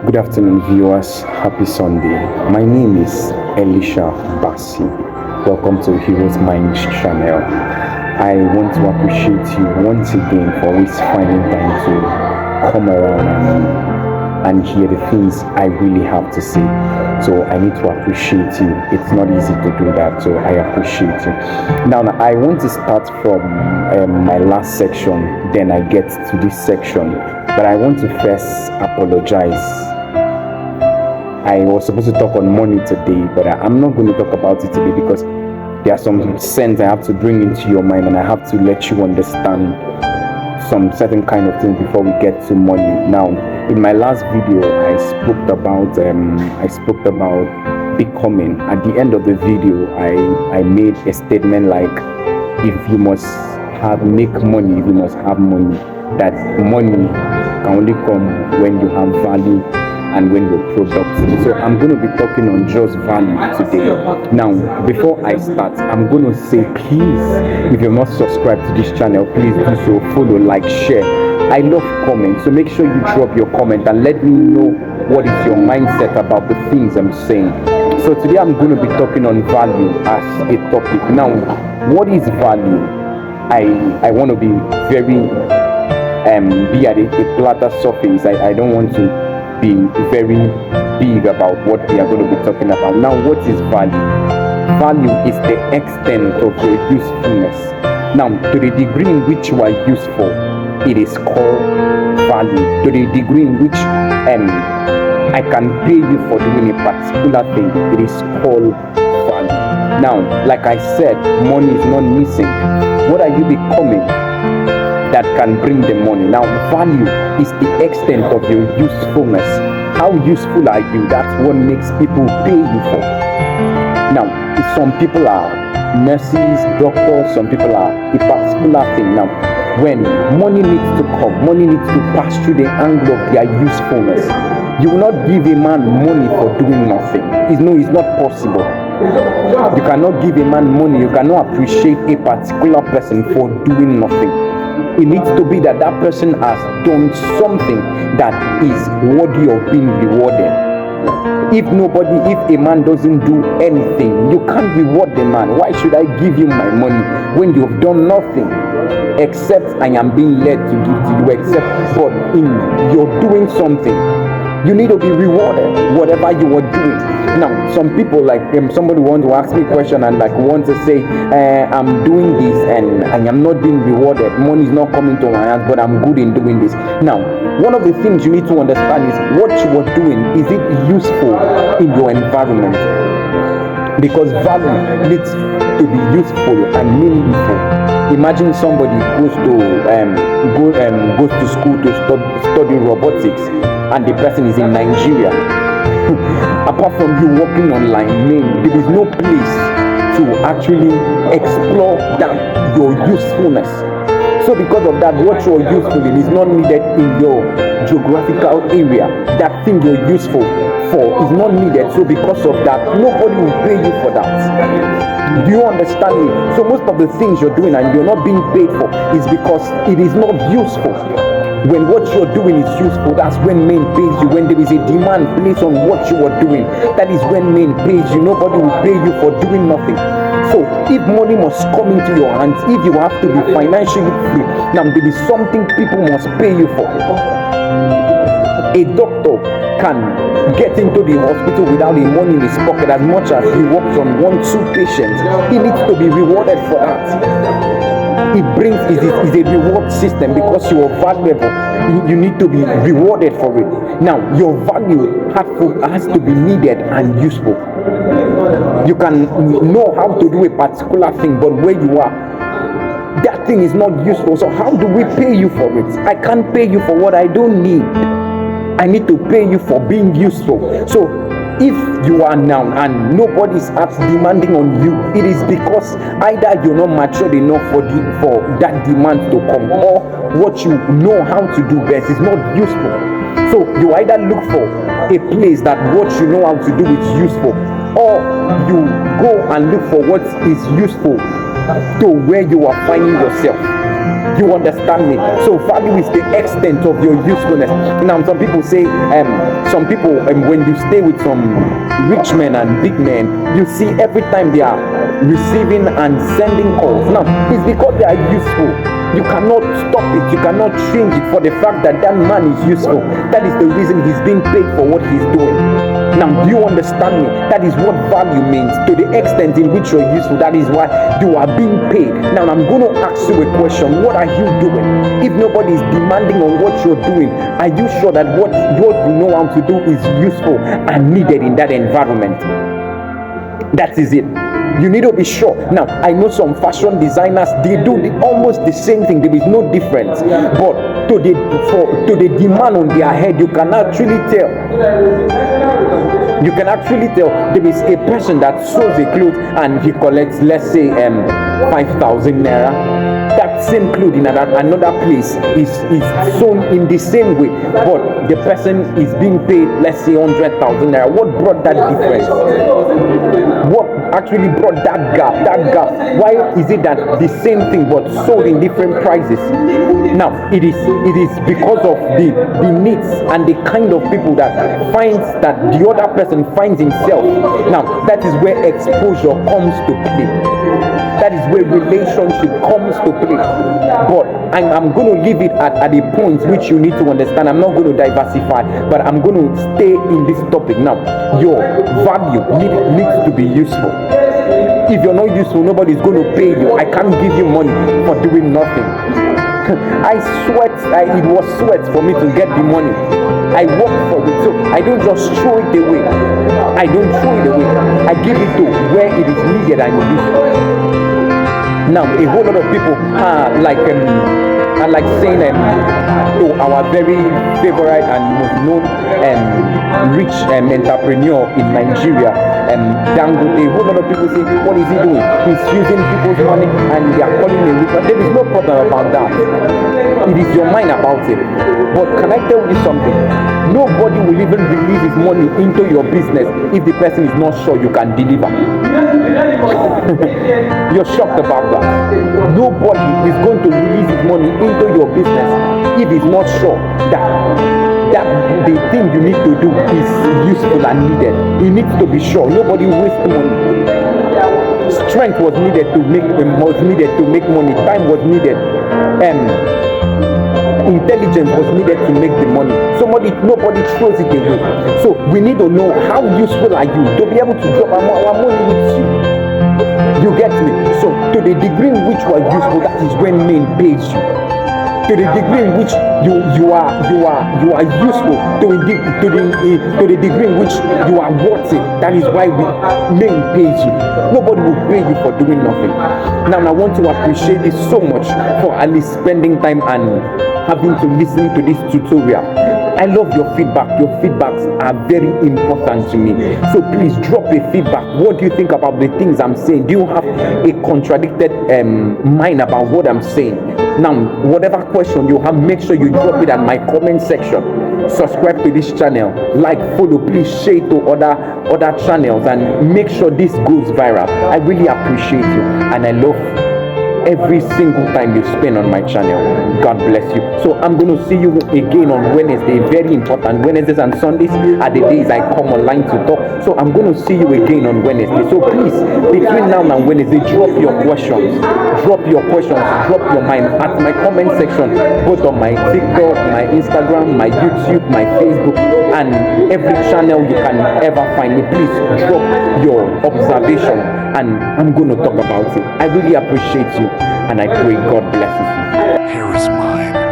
Good afternoon, viewers. Happy Sunday. My name is Elisha Bassi. Welcome to Heroes Minds channel. I want to appreciate you once again for always finding time to come around and hear the things I really have to say. So I need to appreciate you. It's not easy to do that, so I appreciate you. Now I want to start from my last section, then I get to this section. But I want to first apologize. I was supposed to talk on money today, but I'm not going to talk about it today because there are some sense I have to bring into your mind, and I have to let you understand some certain kind of things before we get to money. Now, in my last video, I spoke about becoming. At the end of the video, I made a statement like, if you must make money, you must have money. That money can only come when you have value and when you're productive. So I'm going to be talking on just value today. Now, before I start, I'm going to say, please, if you're not subscribed to this channel, please do so. Follow, like, share. I love comments, so make sure you drop your comment and let me know what is your mindset about the things I'm saying. So today I'm going to be talking on value as a topic. Now, what is value? I want to be very be at a flatter surface. I don't want to be very big about what we are going to be talking about. Now, what is value? Value is the extent of your usefulness. Now, to the degree in which you are useful, it is called value. To the degree in which I can pay you for doing a particular thing, it is called value. Now, like I said, money is not missing. What are you becoming that can bring the money? Now, value is the extent of your usefulness. How useful are you? That's what makes people pay you for. Now, some people are nurses, doctors, some people are a particular thing. Now, when money needs to come, money needs to pass through the angle of their usefulness. You will not give a man money for doing nothing. It's not possible. You cannot give a man money. You cannot appreciate a particular person for doing nothing. It needs to be that that person has done something that is worthy of being rewarded. If a man doesn't do anything, you can't reward the man. Why should I give you my money when you've done nothing? Except I am being led to give to you, but you're doing something. You need to be rewarded, whatever you are doing. Now, some people, like somebody want to ask me a question and want to say, I'm doing this and I am not being rewarded. Money is not coming to my hands, but I'm good in doing this. Now, one of the things you need to understand is what you are doing. Is it useful in your environment? Because value needs to be useful and meaningful. Imagine somebody goes to school to study robotics, and the person is in Nigeria. Apart from you working online, there is no place to actually explore your usefulness. So because of that, what you are useful in is not needed in your geographical area. That thing you're useful for is not needed. So because of that, nobody will pay you for that. Do you understand me? So most of the things you're doing and you're not being paid for is because it is not useful. When what you're doing is useful, that's when men pays you. When there is a demand placed on what you are doing, that is when men pays you. Nobody will pay you for doing nothing. So if money must come into your hands, if you have to be financially free, now there is something people must pay you for. A doctor can get into the hospital without the money in his pocket as much as he works on 1-2 patients. He needs to be rewarded for that. Is a reward system because you are valuable. You need to be rewarded for it. Now, your value has to be needed and useful. You can know how to do a particular thing, but where you are, that thing is not useful. So how do we pay you for it? I can't pay you for what I don't need. I need to pay you for being useful. So if you are now and nobody's demanding on you, it is because either you're not matured enough for that demand to come, or what you know how to do best is not useful. So you either look for a place that what you know how to do is useful, or you go and look for what is useful to where you are finding yourself. You understand me? So value is the extent of your usefulness. Now some people say, when you stay with some rich men and big men, you see every time they are receiving and sending calls. Now it's because they are useful. You cannot stop it. You cannot change it for the fact that that man is useful. That is the reason he's being paid for what he's doing. Now, do you understand me? That is what value means. To the extent in which you're useful, that is why you are being paid. Now, I'm going to ask you a question. What are you doing? If nobody is demanding on what you're doing, are you sure that what you know how to do is useful and needed in that environment? That is it. You need to be sure. Now, I know some fashion designers, they do almost the same thing. There is no difference. But to the demand on their head, you can actually tell. You can actually tell there is a person that sews a cloth and he collects, let's say, 5,000 naira. That same clothing in another place is sewn in the same way, but the person is being paid, let's say, 100,000 naira. What brought that difference? What actually brought that gap? Why is it that the same thing but sold in different prices? Now it is because of the needs and the kind of people that finds that the other person finds himself. Now that is where exposure comes to play. That is where relationship comes to play. But I'm going to leave it at a point which you need to understand. I'm not going to diversify, but I'm going to stay in this topic. Now, your value needs to be useful. If you're not useful, nobody's going to pay you. I can't give you money for doing nothing. It was sweat for me to get the money. I work for it, so I don't just throw it away. I give it to where it is needed and useful. Now, a whole lot of people are like saying to our very favorite and most known rich entrepreneur in Nigeria, Dangote. A whole lot of people say, what is he doing? He's using people's money and they are calling him rich. But there is no problem about that. It is your mind about it. But can I tell you something? Nobody will even release his money into your business if the person is not sure you can deliver. You're shocked about that. Nobody is going to release his money into your business if he's not sure that the thing you need to do is useful and needed. He needs to be sure. Nobody wastes money. Strength was needed to make money. Time was needed. Intelligence was needed to make the money. Nobody throws it away. So we need to know how useful are you to be able to drop our money with you. You get me? So to the degree in which you are useful, that is when men pays you. To the degree in which you are useful, to the degree in which you are worth it, that is why men pays you. Nobody will pay you for doing nothing. Now I want to appreciate this so much for at least spending time and having to listen to this tutorial. I love your feedback. Your feedbacks are very important to me. So please drop a feedback. What do you think about the things I'm saying? Do you have a contradicted mind about what I'm saying? Now, whatever question you have, make sure you drop it at my comment section. Subscribe to this channel, like, follow, please share to other channels, and make sure this goes viral. I really appreciate you, and I love every single time you spend on my channel. God bless you. So I'm going to see you again on Wednesday. Very important. Wednesdays and Sundays are the days I come online to talk. So I'm going to see you again on Wednesday. So please, between now and Wednesday, drop your questions. Drop your mind at my comment section, both on my TikTok, my Instagram, my YouTube, my Facebook, and every channel you can ever find me. Please drop your observation, and I'm going to talk about it. I really appreciate you, and I pray God blesses you. Here is mine.